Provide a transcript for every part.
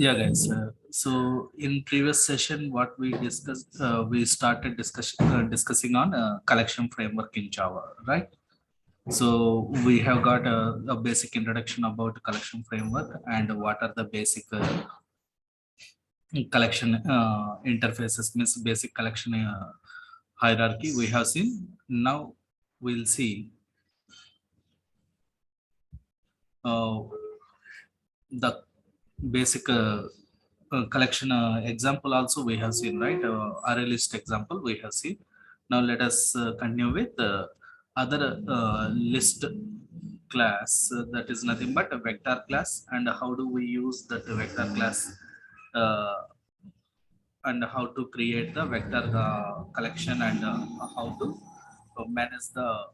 Yeah, guys. So in previous session, what we discussed, we started discussing on collection framework in Java, right? So we have got a basic introduction about collection framework and what are the basic collection interfaces, means basic collection hierarchy we have seen. Now we'll see uh, the basic collection example also we have seen, right? Array list example we have seen. Now let us continue with other list class, that is nothing but a vector class, and how do we use that vector class, uh, and how to create the vector collection, and how to manage the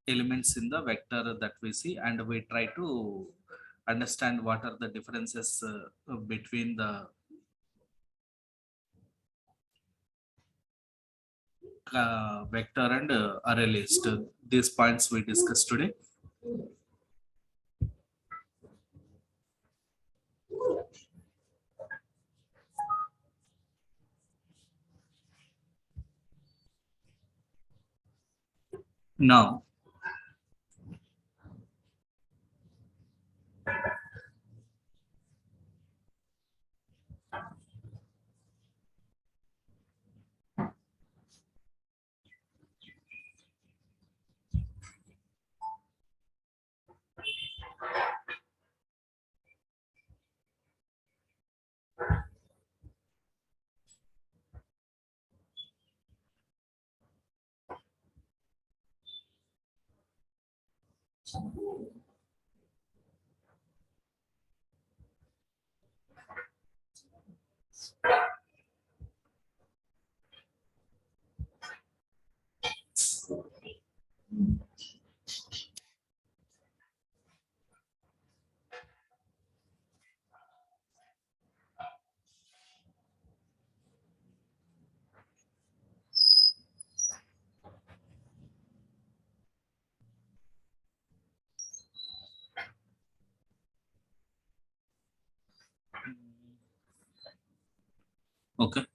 elements in the vector that we see, and we try to understand what are the differences between the vector and array list. These points we discussed today. Now, okay,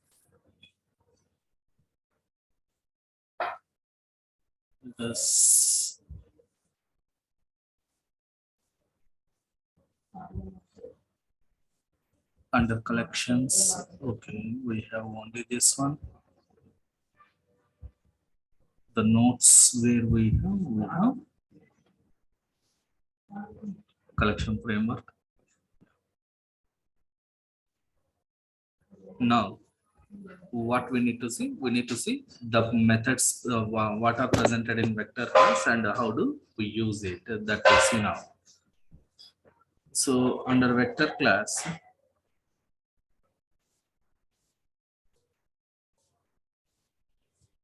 this under collections, okay, we have only this one, the notes where we have collection framework. Now what we need to see, we need to see the methods what are presented in vector class and how do we use it, that we see now. So under vector class,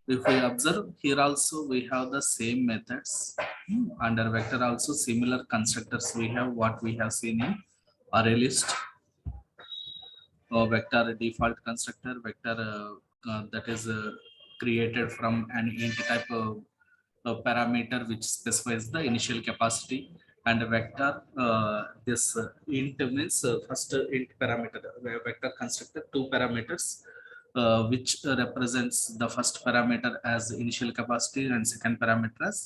if we observe here also we have the same methods. Under vector also similar constructors we have, what we have seen in array list, vector default constructor, vector that is created from an int type parameter which specifies the initial capacity, and a vector this int means first int parameter, vector constructor two parameters which represents the first parameter as initial capacity and second parameter as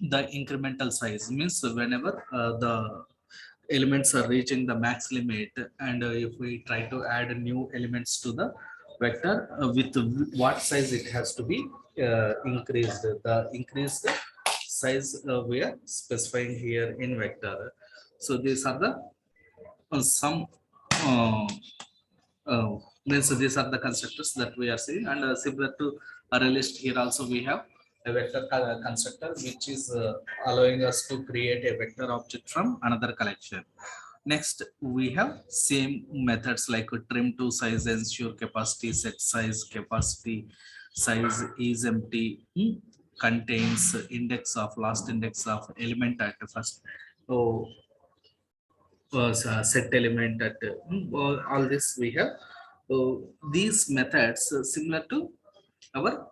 the incremental size, means whenever the elements are reaching the max limit, and if we try to add new elements to the vector, with what size it has to be increased, the increased size we are specifying here in vector. So these are the some uh, uh, means these are the constructors that we are seeing, and similar to array list, here also we have a vector constructor which is allowing us to create a vector object from another collection. Next we have same methods like trim to size, ensure capacity, set size, capacity size is empty, contains index of last index of element at first, so was set element at all this we have. So these methods similar to our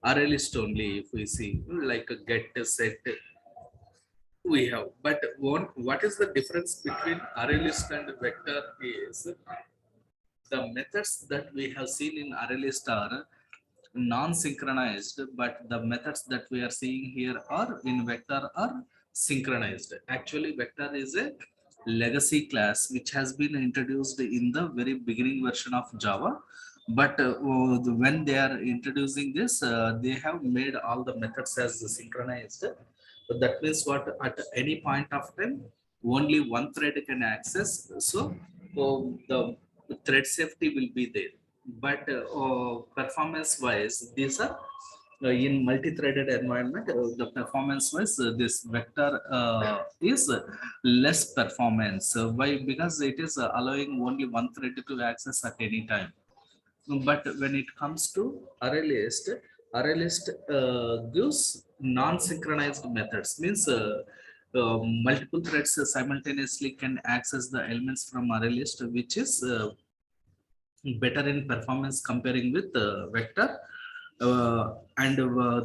array list only. If we see like a get, set, we have. But what is the difference between array list and vector is the methods that we have seen in array list are non-synchronized, but the methods that we are seeing here are in vector are synchronized. Actually, vector is a legacy class which has been introduced in the very beginning version of Java. But when they are introducing this, they have made all the methods as synchronized. But that means what at any point of time, only one thread can access. So the thread safety will be there. But performance wise, these are in multi-threaded environment, the performance wise, this vector is less performance. Why? Because it is allowing only one thread to access at any time. But when it comes to array list gives non-synchronized methods, means multiple threads simultaneously can access the elements from array list, which is better in performance comparing with vector. And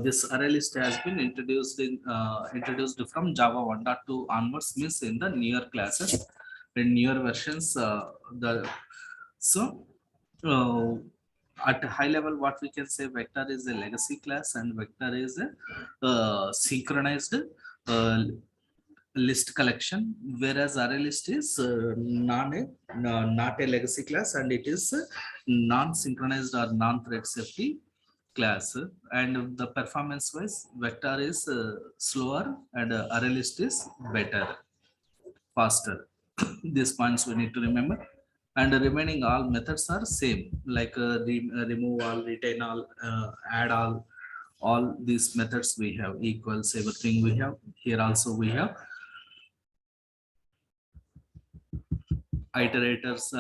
this array list has been introduced from Java 1.2 onwards, means in the newer classes, in newer versions. The so at a high level, what we can say, vector is a legacy class and vector is a synchronized uh, list collection, whereas array list is not a legacy class, and it is non-synchronized or non-thread safety class. And the performance wise, vector is slower and array list is better, faster. These points we need to remember. And the remaining all methods are same, like remove all, retain all, add all these methods we have equals, everything we have here. Also we have iterators,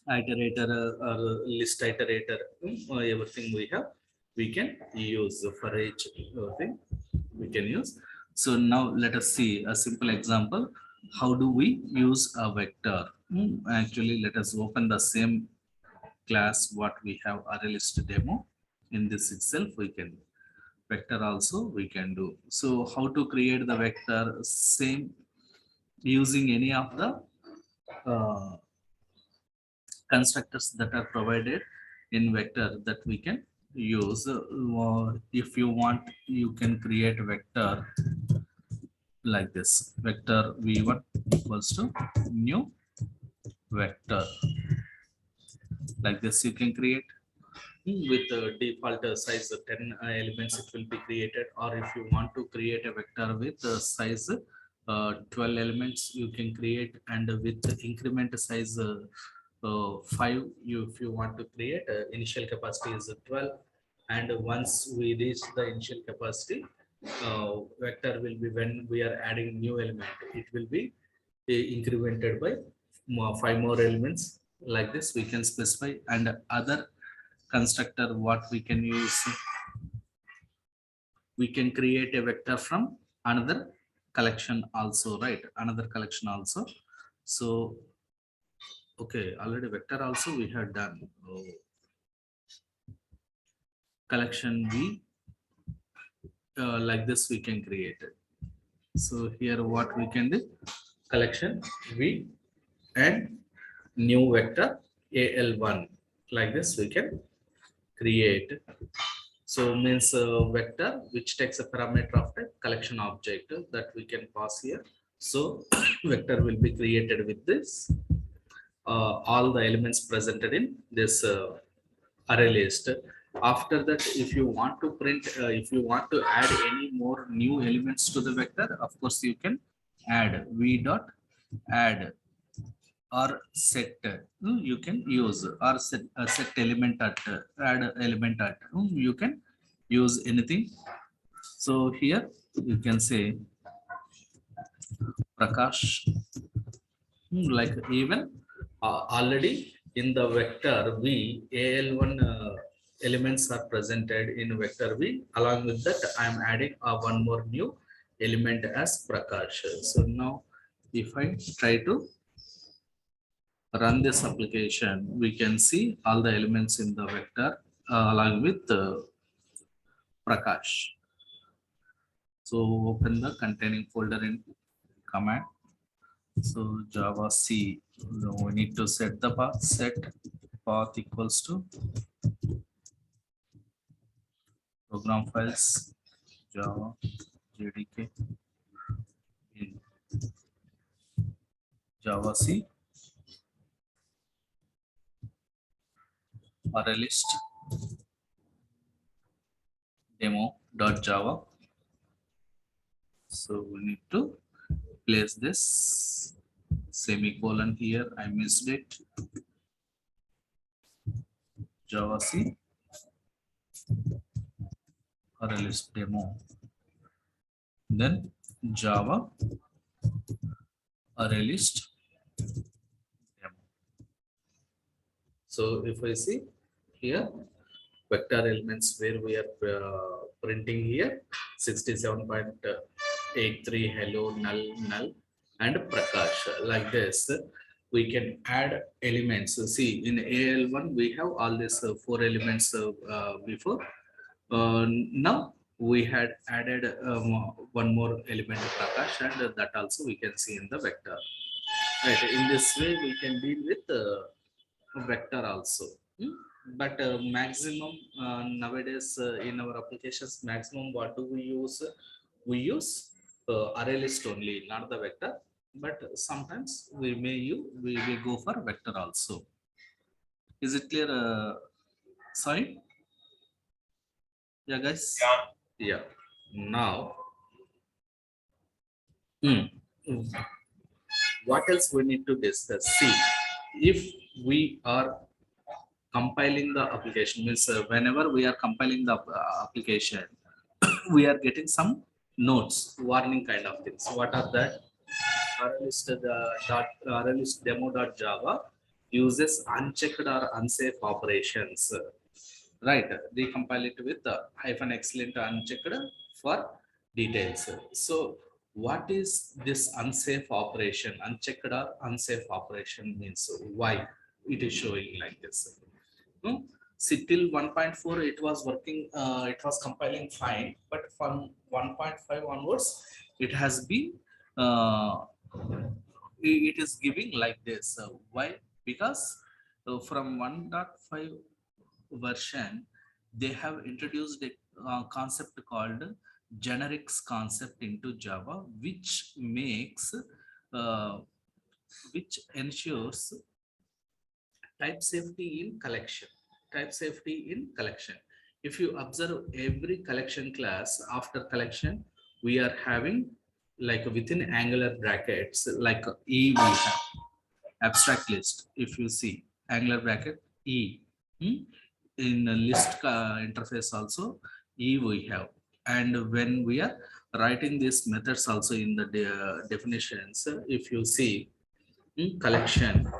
iterator or list iterator, everything we can use for each thing we can use. So now let us see a simple example. How do we use a vector? Actually, let us open the same class what we have array list demo. In this itself we can vector also we can do. So how to create the vector? Same, using any of the uh, constructors that are provided in vector that we can use. If you want, you can create vector like this: vector v1 equals to new vector. Like this you can create with the default size of 10 elements, it will be created. Or if you want to create a vector with size 12 elements, you can create. And with the increment size 5, if you want to create, initial capacity is 12, and once we reach the initial capacity, vector will be, when we are adding new element, it will be incremented by 5 more elements. Like this we can specify. And other constructor what we can use, we can create a vector from another collection also, right? Another collection also. So okay, already vector also we have done. Collection v, like this we can create it. So here what we can do, collection v and new vector al1, like this we can create. So means vector which takes a parameter of the collection object that we can pass here. So vector will be created with this all the elements presented in this array list. After that, if you want to print, if you want to add any more new elements to the vector, of course you can add v dot add or set. You can use or set element at add element at, you can use anything. So here you can say Prakash, like even already in the vector v, al1 elements are presented in vector v. Along with that, I am adding one more new element as Prakash. So now if I try to run this application, we can see all the elements in the vector along with Prakash. So open the containing folder in command. So Java C, so we need to set the path, set path equals to program files Java JDK in Java C array list demo.java. So we need to place this semicolon here. I missed it. Java C array list demo. Then Java array list demo. So if I see here, vector elements where we are printing here 67.83 hello null null and Prakash, like this we can add elements. See, in AL1 we have all these four elements before. Now we had added one more element Prakash, and that also we can see in the vector. Right, in this way we can deal with vector also. But maximum nowadays in our applications, maximum what do we use? We use array list only, not the vector. But sometimes we may we go for vector also. Is it clear? Sorry. Yeah, guys. Yeah. Now, what else we need to discuss? See, if we are compiling the application, means whenever we are compiling the application, we are getting some notes, warning kind of things. What are that? RList demo.java uses unchecked or unsafe operations. Right, they compile it with hyphen excellent unchecked for details. So what is this unsafe operation? Unchecked or unsafe operation means why it is showing like this. See, till 1.4 it was working, it was compiling fine, but from 1.5 onwards it has been it is giving like this. Why? Because from 1.5 version they have introduced a concept called generics concept into Java, which makes uh, which ensures type safety in collection. Type safety in collection. If you observe every collection class, after collection we are having like within angular brackets, like E we have abstract list. If you see angular bracket E, in a list interface also E we have. And when we are writing these methods also in the definitions, if you see collection,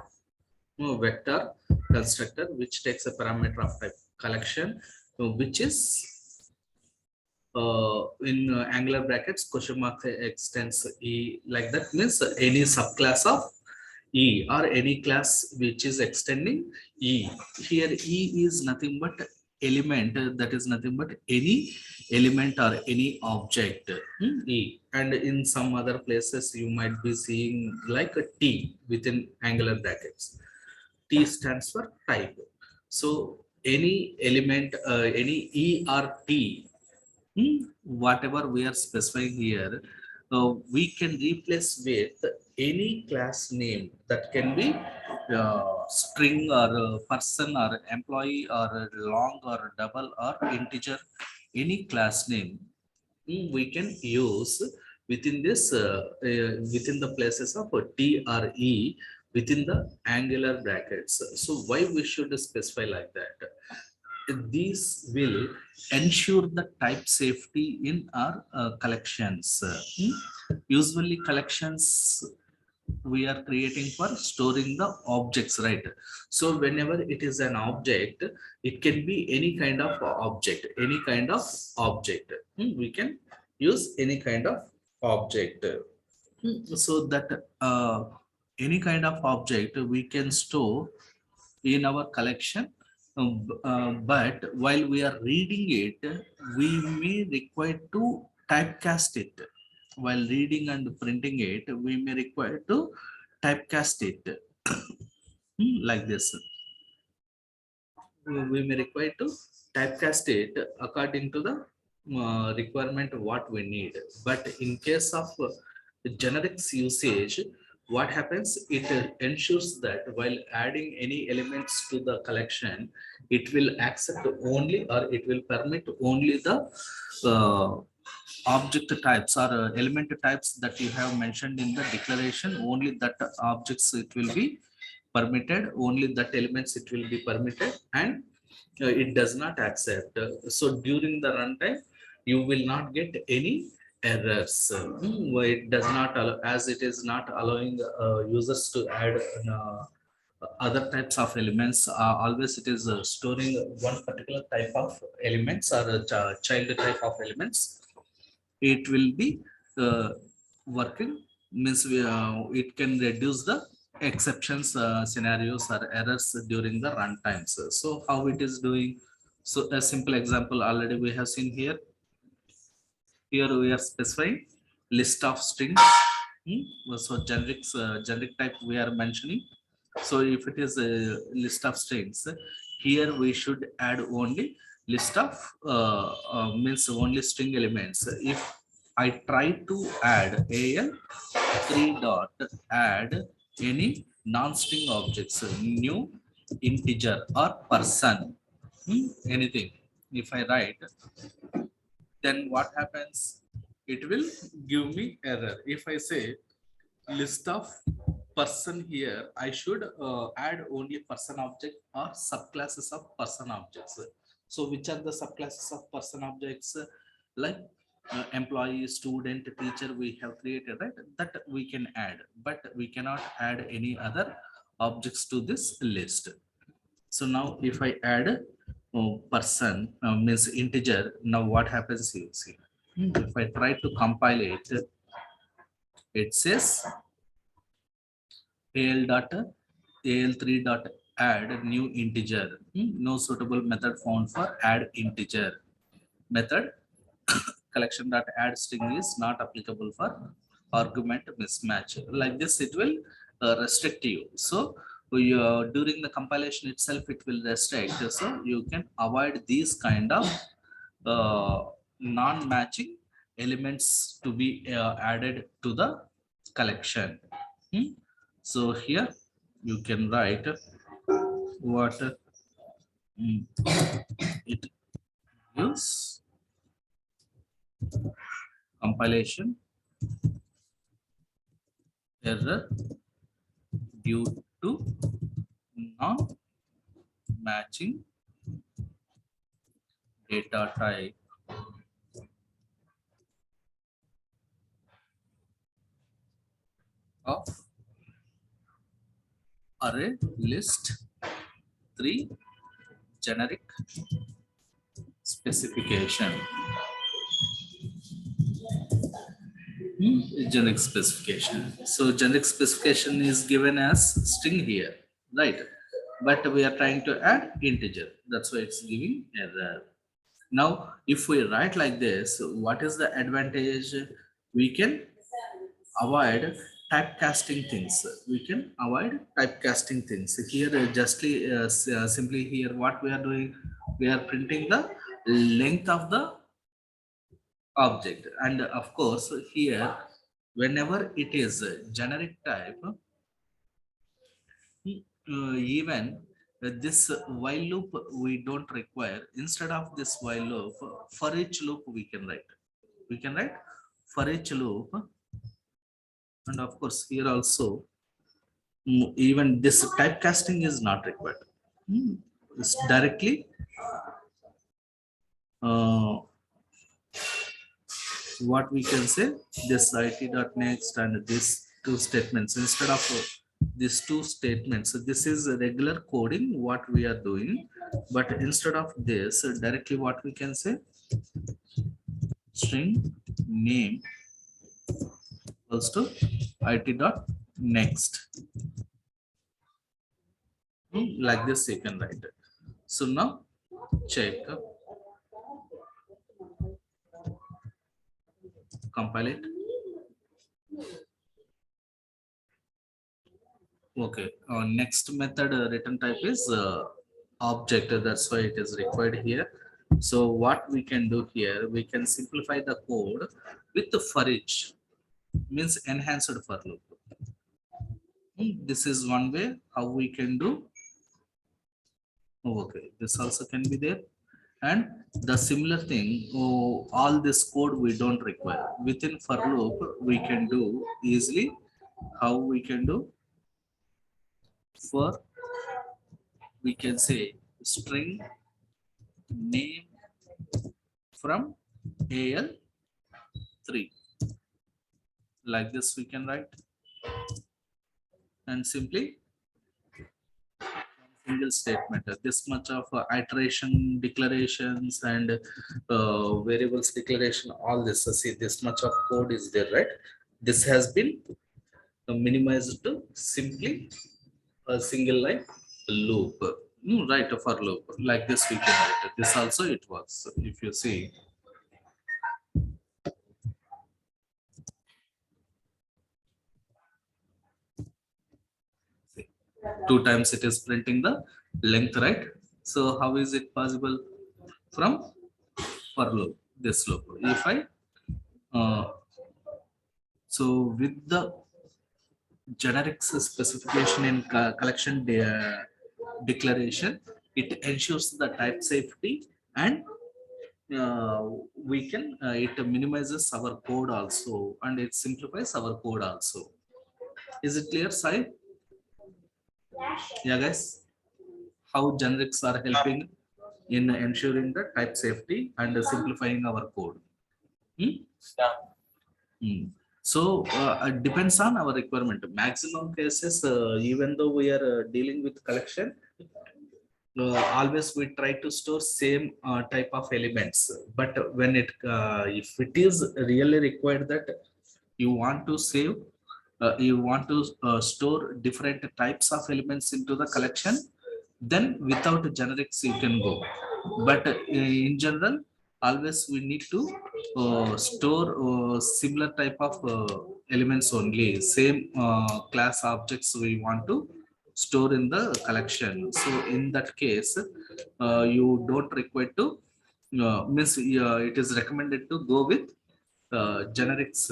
vector constructor which takes a parameter of type collection, which is in angular brackets question mark extends E, like that means any subclass of E or any class which is extending E. Here E is nothing but element, that is nothing but any element or any object, E. And in some other places you might be seeing like a T within angular brackets. T stands for type. So any element, any E or T, whatever we are specifying here, we can replace with any class name. That can be string or person or employee or long or double or integer, any class name we can use within this within the places of T or E within the angular brackets. So why we should specify like that? These will ensure the type safety in our collections. Usually collections we are creating for storing the objects, right? So whenever it is an object, it can be any kind of object, any kind of object. We can use any kind of object. So that any kind of object we can store in our collection But while we are reading it, we may require to typecast it. While reading and printing it, we may require to typecast it. Like this. We may require to typecast it according to the requirement what we need. But in case of generics usage, what happens, it ensures that while adding any elements to the collection, it will accept only, or it will permit only the uh, object types or element types that you have mentioned in the declaration. Only that objects it will be permitted, only that elements it will be permitted, and it does not accept. So during the runtime, you will not get any errors. It does not allow, as it is not allowing users to add other types of elements. Always it is storing one particular type of elements or a child type of elements. It will be uh, working, means it can reduce the exceptions, scenarios or errors during the run times. So how it is doing? So a simple example already we have seen here. Here we are specifying list of strings. So generic type we are mentioning. So if it is a list of strings, here we should add only list of means only string elements. If I try to add al3 dot add any non-string objects, new integer or person, anything, if I write, then what happens? It will give me error. If I say list of person, here I should add only person object or subclasses of person objects. So which are the subclasses of person objects? Like employee, student, teacher we have created, right? That we can add, but we cannot add any other objects to this list. So now if I add person, means integer, now what happens? You see, if I try to compile it, it says al dot al3 dot add new integer. No suitable method found for add integer. Method collection dot add string is not applicable for argument mismatch. Like this it will restrict you. So during the compilation itself it will restrict, so you can avoid these kind of uh, non-matching elements to be added to the collection. So here you can write what it is: compilation error due to non-matching data type of array list 3 generic specification. Generic specification. So generic specification is given as string here, right? But we are trying to add integer. That's why it's giving error. Now, if we write like this, what is the advantage? We can avoid typecasting things. We can avoid typecasting things. Here, justly, simply here, what we are doing, we are printing the length of the object. And of course, here, whenever it is a generic type, even this while loop we don't require. Instead of this while loop, for each loop we can write. We can write for each loop, and of course here also even this typecasting is not required. It's directly uh, what we can say, this it.next and these two statements, instead of these two statements. So this is a regular coding what we are doing, but instead of this, directly what we can say, string name equals to it.next. Like this you can write it. So now check, compile it. Okay, next method return type is object. That's why it is required here. So what we can do here, we can simplify the code with the for each, means enhanced for loop. This is one way how we can do. Okay, this also can be there. And the similar thing, all this code we don't require. Within for loop, we can do easily. How we can do? For, we can say string name from AL3. Like this we can write. And simply single statement, this much of iteration declarations and variables declaration, all this, see, this much of code is there, right? This has been minimized to simply a single line loop. Right, for loop like this we can write it. This also it works. If you see, two times it is printing the length, right? So how is it possible? From for loop, this loop, if I uh, so with the generic specification in collection declaration, it ensures the type safety, and uh, we can it minimizes our code also, and it simplifies our code also. Is it clear, Sai? Yeah, guys, how generics are helping in ensuring the type safety and simplifying our code. Hmm? Yeah. So it depends on our requirement. Maximum cases, even though we are dealing with collection, always we try to store same type of elements. But when it if it is really required that you want to save, you want to store different types of elements into the collection, then without generics you can go. But in general, always we need to store similar type of elements only, same class objects we want to store in the collection. So in that case, you don't require to means it is recommended to go with generics,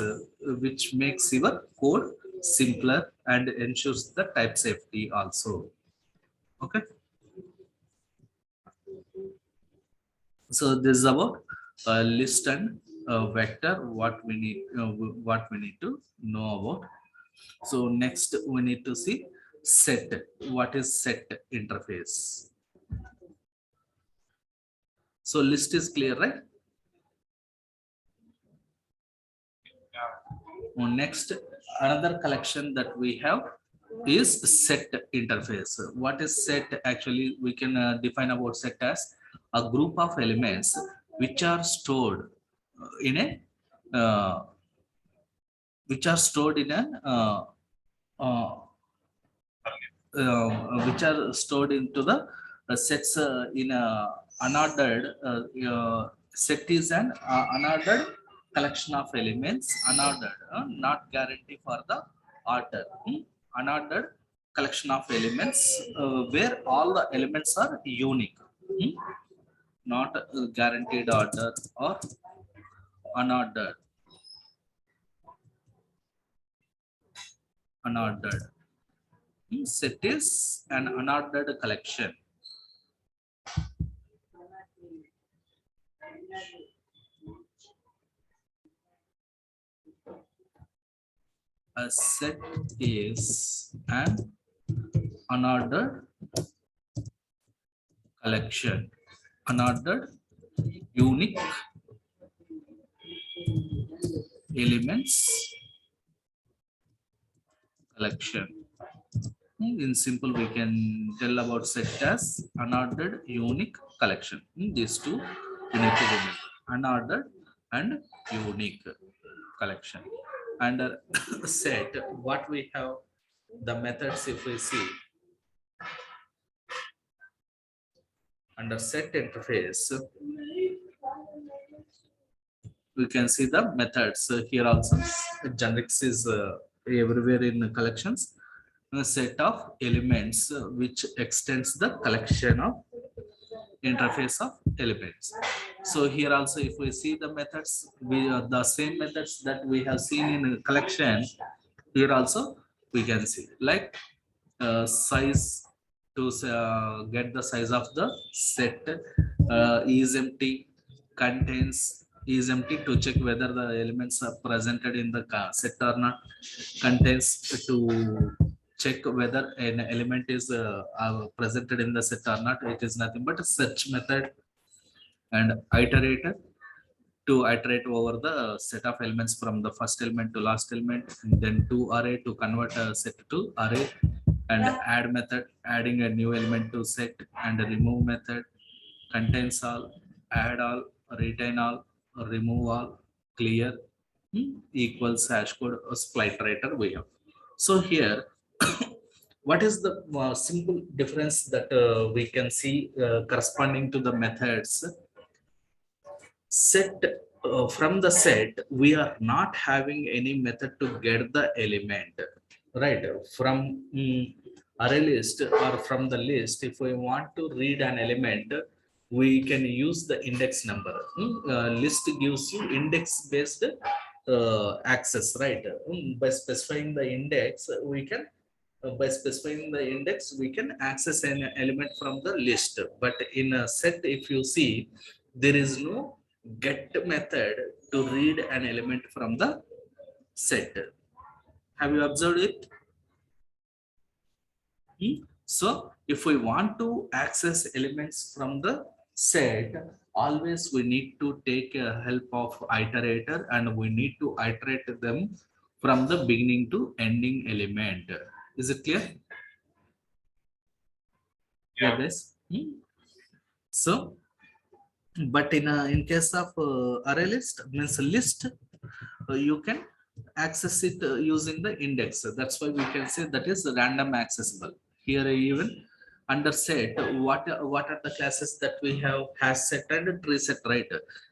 which makes your code simpler and ensures the type safety also. Okay, so this is about list and vector, what we need to know about. So next we need to see set. What is set interface? So list is clear, right? Next, another collection that we have is set interface. What is set? Actually, we can define about set as a group of elements which are stored in a uh, uh, which are stored into the sets in a unordered set is an unordered collection of elements. Unordered, not guarantee for the order. Unordered collection of elements where all the elements are unique. Not guaranteed order or unordered. Unordered. Set is an unordered collection. A set is an unordered collection, unordered unique elements collection. In simple, we can tell about set as unordered unique collection. These two we need to remember: unordered and unique collection. Under set, what we have, the methods, if we see, under set interface, we can see the methods. Here also generics is everywhere in collections, a set of elements which extends the collection of interface of elements. So here also if we see the methods, we the same methods that we have seen in a collection, here also we can see like size to get the size of the set, is empty, contains, is empty to check whether the elements are presented in the set or not, contains to check whether an element is presented in the set or not. It is nothing but a search method, and iterator to iterate over the set of elements from the first element to last element, and then to array to convert a set to array, and add method adding a new element to set, and a remove method contains all, add all, retain all, remove all, clear, equals hash code split iterator we have. So here what is the simple difference that we can see corresponding to the methods? Set, from the set we are not having any method to get the element, right? From array list or from the list, if we want to read an element, we can use the index number. List gives you index based access, right? By specifying the index we can, by specifying the index we can access an element from the list. But in a set if you see, there is no get method to read an element from the set. Have you observed it? So if we want to access elements from the set, always we need to take help of iterator, and we need to iterate them from the beginning to ending element. Is it clear? Yeah, guys. So but in case of array list, means list, you can access it using the index. That's why we can say that is random accessible. Here even under set, what are the classes that we have? Hash set and tree set, right?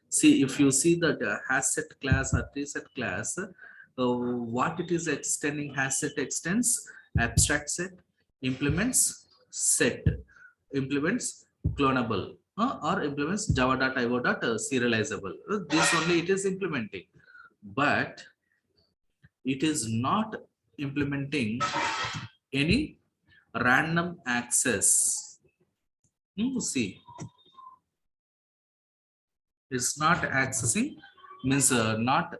See, if you see that hash set class or tree set class, what it is extending, hash set extends abstract set, implements set, implements clonable, or implements java.io.serializable. This only it is implementing, but it is not implementing any random access. See, it's not accessing, means not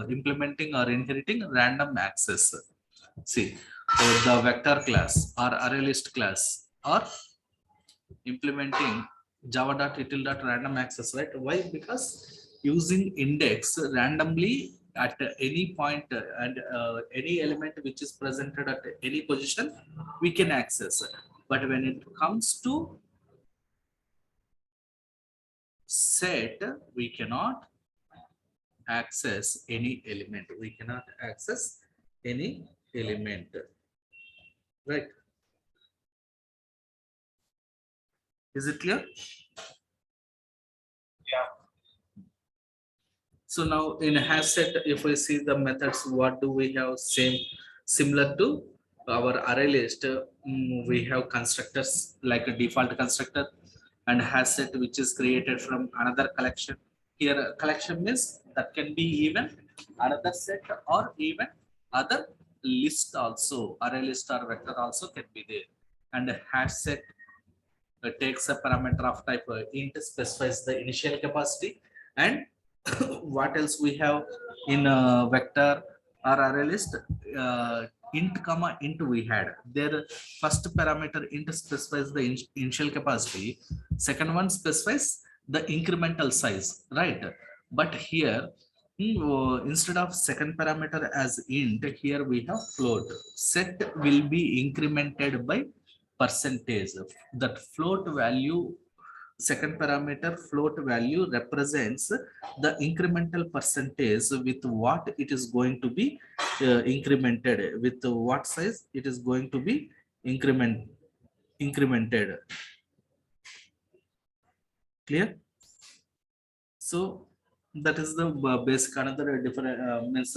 implementing or inheriting random access. See, the vector class or array list class or implementing java.util.random access, right? Why? Because using index randomly at any point, and any element which is presented at any position we can access. But when it comes to set, we cannot access any element, we cannot access any element, right? Is it clear? Yeah. So now in hash set, if we see the methods, what do we have? Same, similar to our array list, we have constructors like a default constructor and hash set, which is created from another collection. Here collection means that can be even another set or even other list also, array list or vector also can be there. And hash set takes a parameter of type int, specifies the initial capacity, and what else we have in vector or array list? Int comma int we had there. First parameter int specifies the initial capacity, second one specifies the incremental size, right? But here instead of second parameter as int, here we have float. Set will be incremented by percentage. That float value, second parameter float value, represents the incremental percentage with what it is going to be incremented, with what size it is going to be incremented. Clear? So that is the basic. Another different means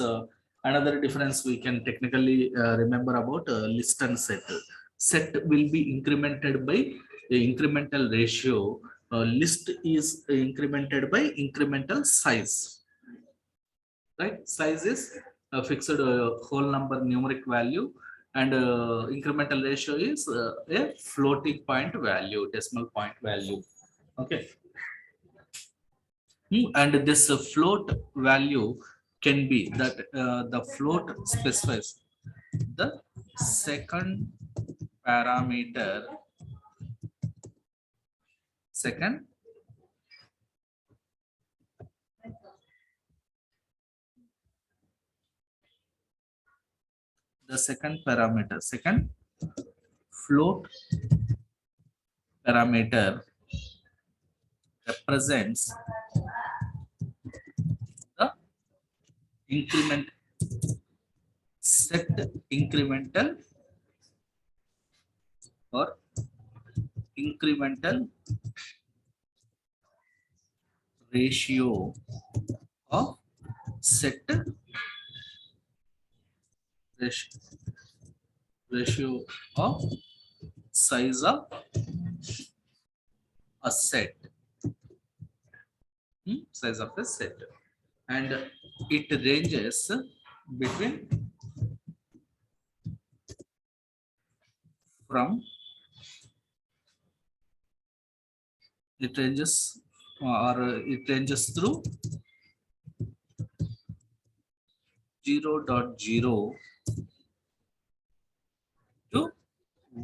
another difference we can technically remember about list and set. Set will be incremented by a incremental ratio. List is incremented by incremental size. Right? Size is a fixed whole number numeric value, and incremental ratio is a floating point value, decimal point value. Okay. And this float value can be that the float specifies the second parameter, second second float parameter represents the increment set incremental or incremental ratio of set ratio, ratio of size of a set, size of a set, and it ranges between from it ranges it ranges through 0.0 to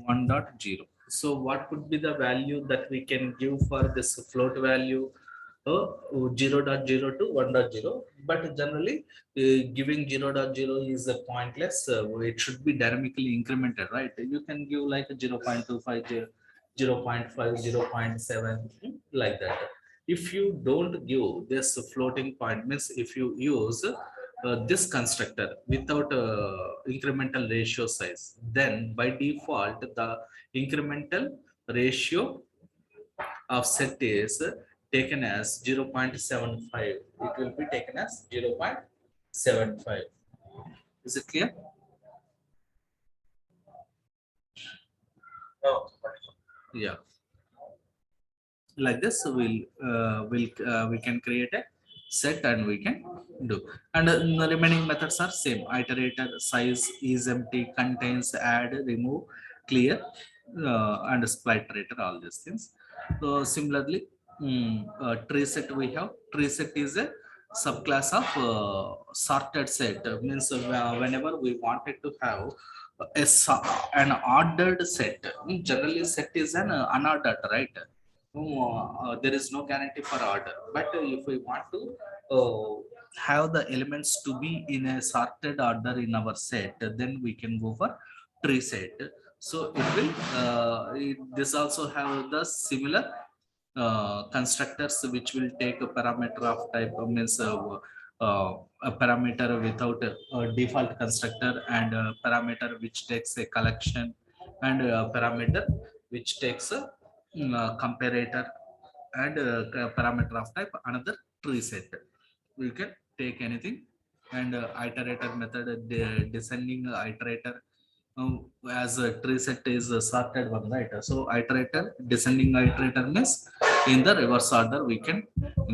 1.0. So what could be the value that we can give for this float value? 0.0 to 1.0, but generally giving 0.0 is a pointless. It should be dynamically incremented, right? You can give like a 0.25, 0.5, 0.7, like that. If you don't give this floating point, means if you use this constructor without incremental ratio size, then by default the incremental ratio of set is taken as 0.75. It will be taken as 0.75. Is it clear? Oh, yeah. Like this, we can create a set and we can do. And the remaining methods are same: iterator, size, is empty, contains, add, remove, clear, and split iterator. All these things. So similarly, tree set we have. Tree set is a subclass of sorted set. Means whenever we wanted to have an ordered set. Generally, set is an unordered, right? There is no guarantee for order. But if we want to have the elements to be in a sorted order in our set, then we can go for tree set. So it will this also have the similar constructors which will take a parameter of type means a parameter without a default constructor, and a parameter which takes a collection, and a parameter which takes a comparator, and a parameter of type another tree set. We can take anything, and iterator method, descending iterator, as a tree set is a sorted one, right? So iterator, descending iterator means in the reverse order we can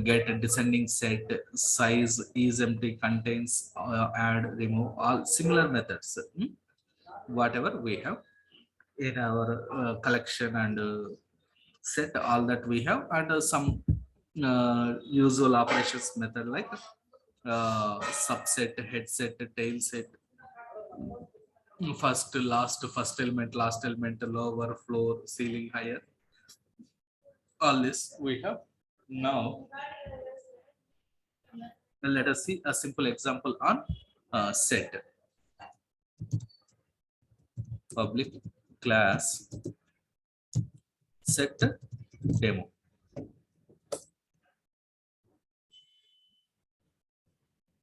get a descending set, size, is empty, contains, add, remove, all similar methods. Whatever we have in our collection and set, all that we have, and some usual operations method like subset, head set, tail set, first last, first element, last element, lower, floor, ceiling, higher. All this we have. Now let us see a simple example on set. Public class set demo.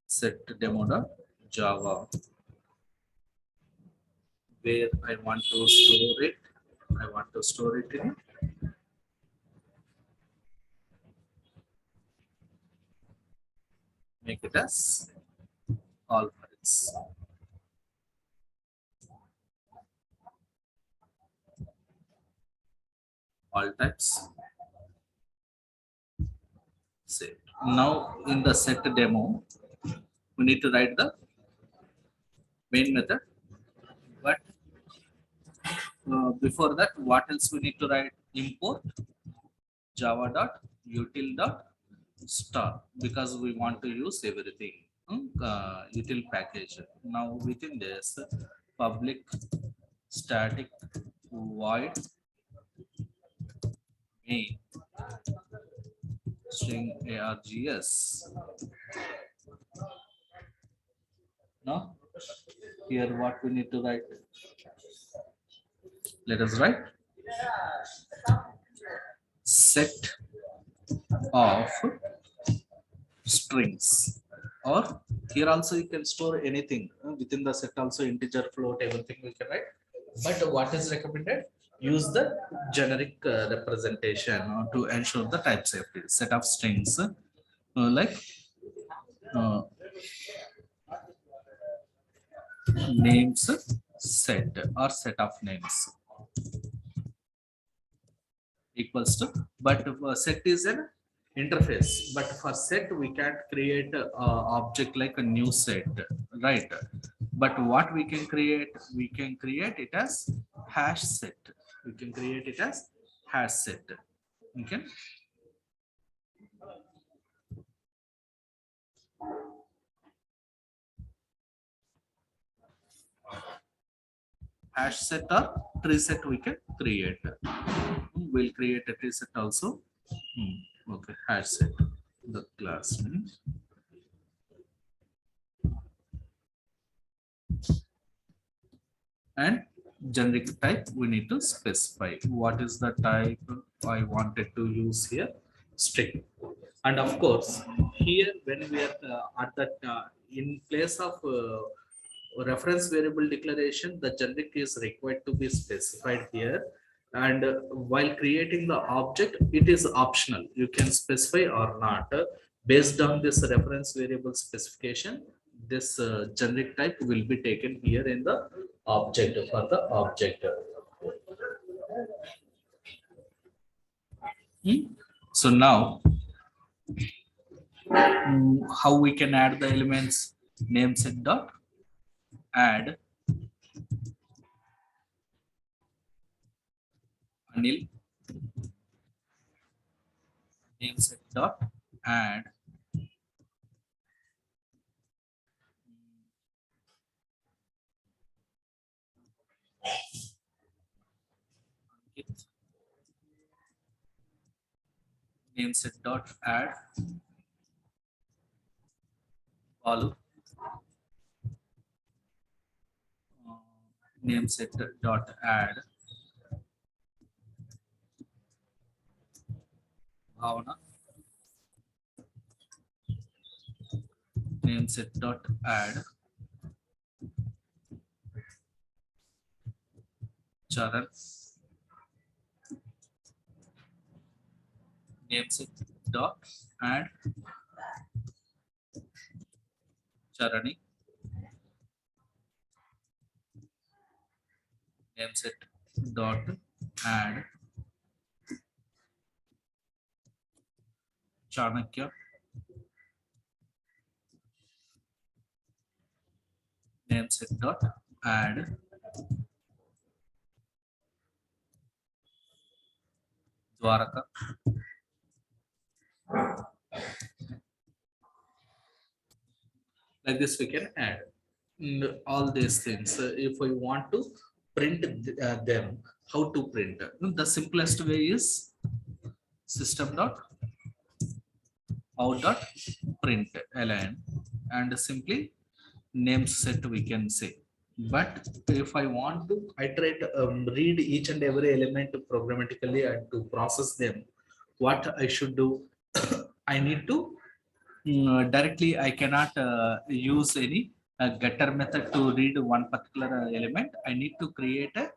Set demo.java, where I want to store it. I want to store it in make it as all files. All types. Set. Now in the set demo, we need to write the main method. But before that, what else we need to write? Import java.util.star because we want to use everything. Util package. Now within this, public static void main string args. Now here what we need to write? Let us write set of strings, or here also you can store anything within the set, also integer, float, everything we can write. But what is recommended? Use the generic representation to ensure the type safety. Set of strings like uh, names set or set of names equals to, but set is an interface, but for set we can't create a object like a new set, right? But what we can create it as hash set. We can create it as hash set. Okay. Hash set or tree set we can create. We'll create a tree set also. Okay, hash set. The class means and generic type we need to specify. What is the type I wanted to use here? String. And of course, here when we are at that in place of reference variable declaration, the generic is required to be specified here. And while creating the object, it is optional. You can specify or not. Based on this reference variable specification, this generic type will be taken here in the object for the object. So now how we can add the elements? Name set dot add Anil, name set dot add Ankit, name set dot add Balu, name set dot add Bhavana, name set dot add Charan, name set dot add Charani, name set dot add Chanakya, name set dot add Dwaraka, like this we can add all these things. If we want to print them, how to print? The simplest way is system dot out dot print ln and simply name set we can say. But if I want to iterate, read each and every element programmatically and to process them, what I should do? I need to directly, I cannot use any getter method to read one particular element. I need to create a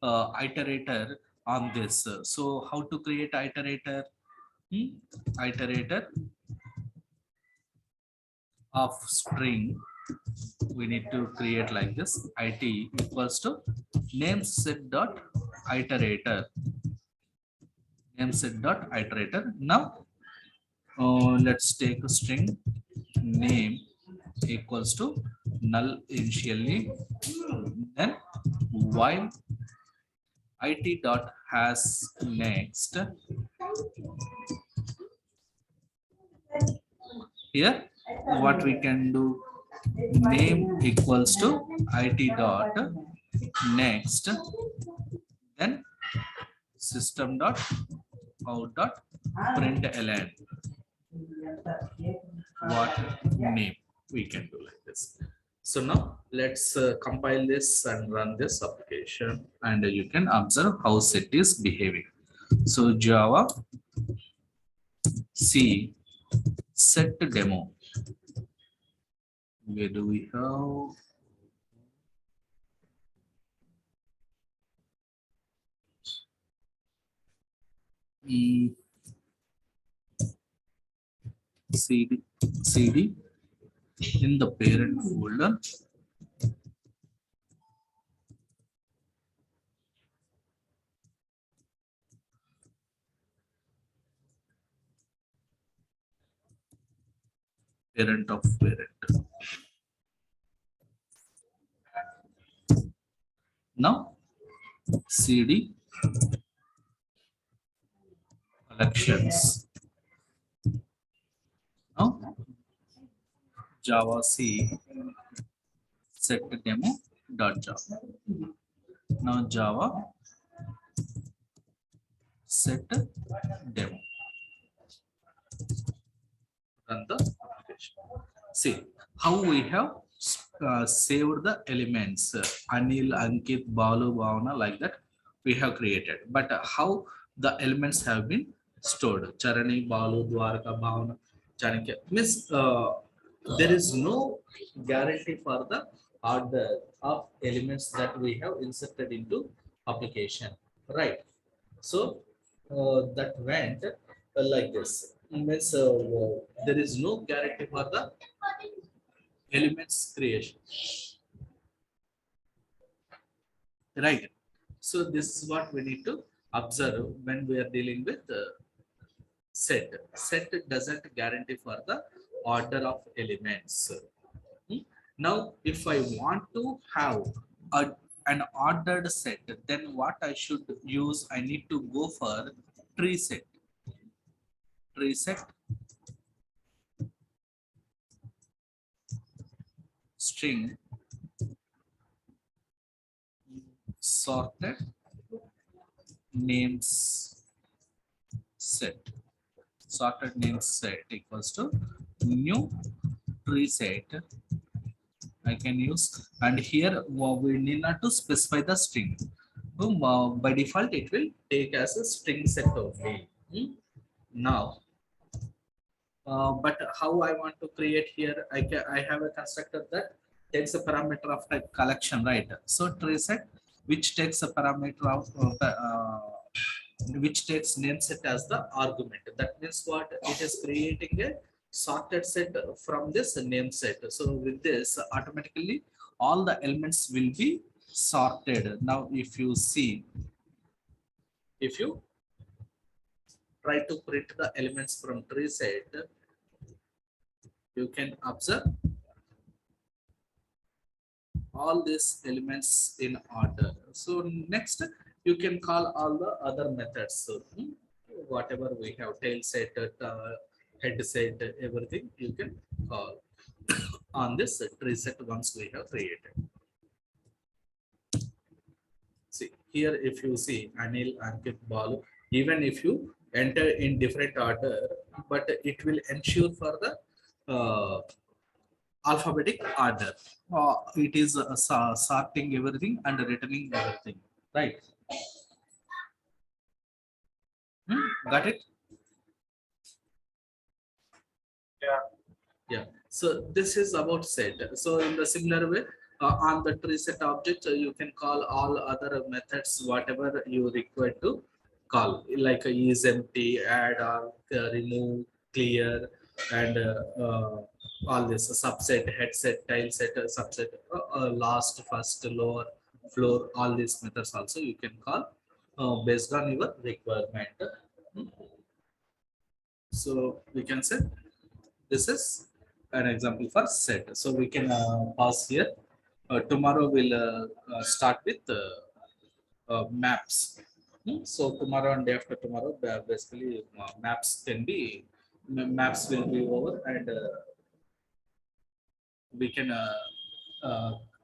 iterator on this. So how to create iterator? Iterator of string, we need to create like this: it equals to nameset dot iterator. Nameset dot iterator. Now let's take a string name equals to null initially, then while it dot has next. Here what we can do, name equals to it dot next, then system dot out dot println what name, we can do like this. So now let's compile this and run this application, and you can observe how set is behaving. So Java C set demo, where do we have? CD in the parent folder, parent of parent. Now CD collections. Now Java C set demo dot Java. Now Java set demo. Run the application. See how we have saved the elements Anil, Ankit, Balu, Bhavana, like that we have created. But how the elements have been stored? Charani, Balu, Dwarka, Bhavana, Chanakya. Means there is no guarantee for the order of elements that we have inserted into application, right? So that went like this. Means there is no guarantee for the elements creation, right? So this is what we need to observe when we are dealing with set. Set doesn't guarantee for the order of elements. Hmm? Now if I want to have an ordered set, then what I should use, I need to go for tree set. Tree set string sorted names set. Sorted names set equals to new tree set. I can use, and here we need not to specify the string. By default it will take as a string set only. Now but how I want to create here, I have a constructor that takes a parameter of type collection, right? So tree set which takes a parameter of which takes name set as the argument. That means what, it is creating a sorted set from this name set. So with this automatically all the elements will be sorted. Now if you see, if you try to print the elements from tree set, you can observe all these elements in order. So next you can call all the other methods. So whatever we have, tail set, head set, everything you can call on this tree set once we have created. See here, if you see Anil, Ankit, Balu, even if you enter in different order, but it will ensure for the alphabetic order. It is sorting everything and returning everything, right? Got it? Yeah. Yeah. So this is about set. So in the similar way, on the tree set object, you can call all other methods whatever you require to call, like is empty, add, or remove, clear, and all this subset, headset, tile set, subset, last, first, lower, floor, all these methods also you can call based on your requirement. So we can say this is an example for set. So we can pause here. Tomorrow we'll start with maps. So tomorrow and day after tomorrow, basically maps can be maps will be over, and we can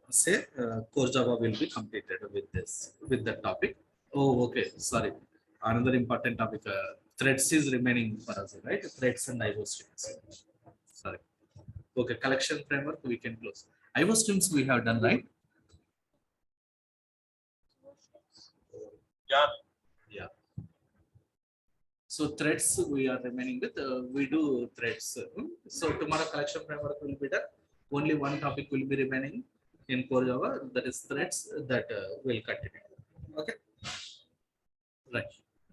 say core Java will be completed with this, with the topic. Oh, okay. Sorry. Another important topic. Threads is remaining for us, right? Threads and IO streams. Sorry. Okay. Collection framework we can close. IO streams we have done, right? Yeah. Yeah. So threads we are remaining with. We do threads. So tomorrow collection framework will be done. Only one topic will be remaining in core Java. That is threads that will continue. Okay. Right.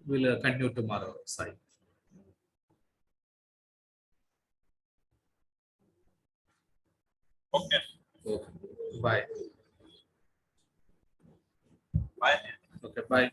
We'll continue tomorrow. Sorry. Okay. Okay. Bye. Bye. Okay. Bye.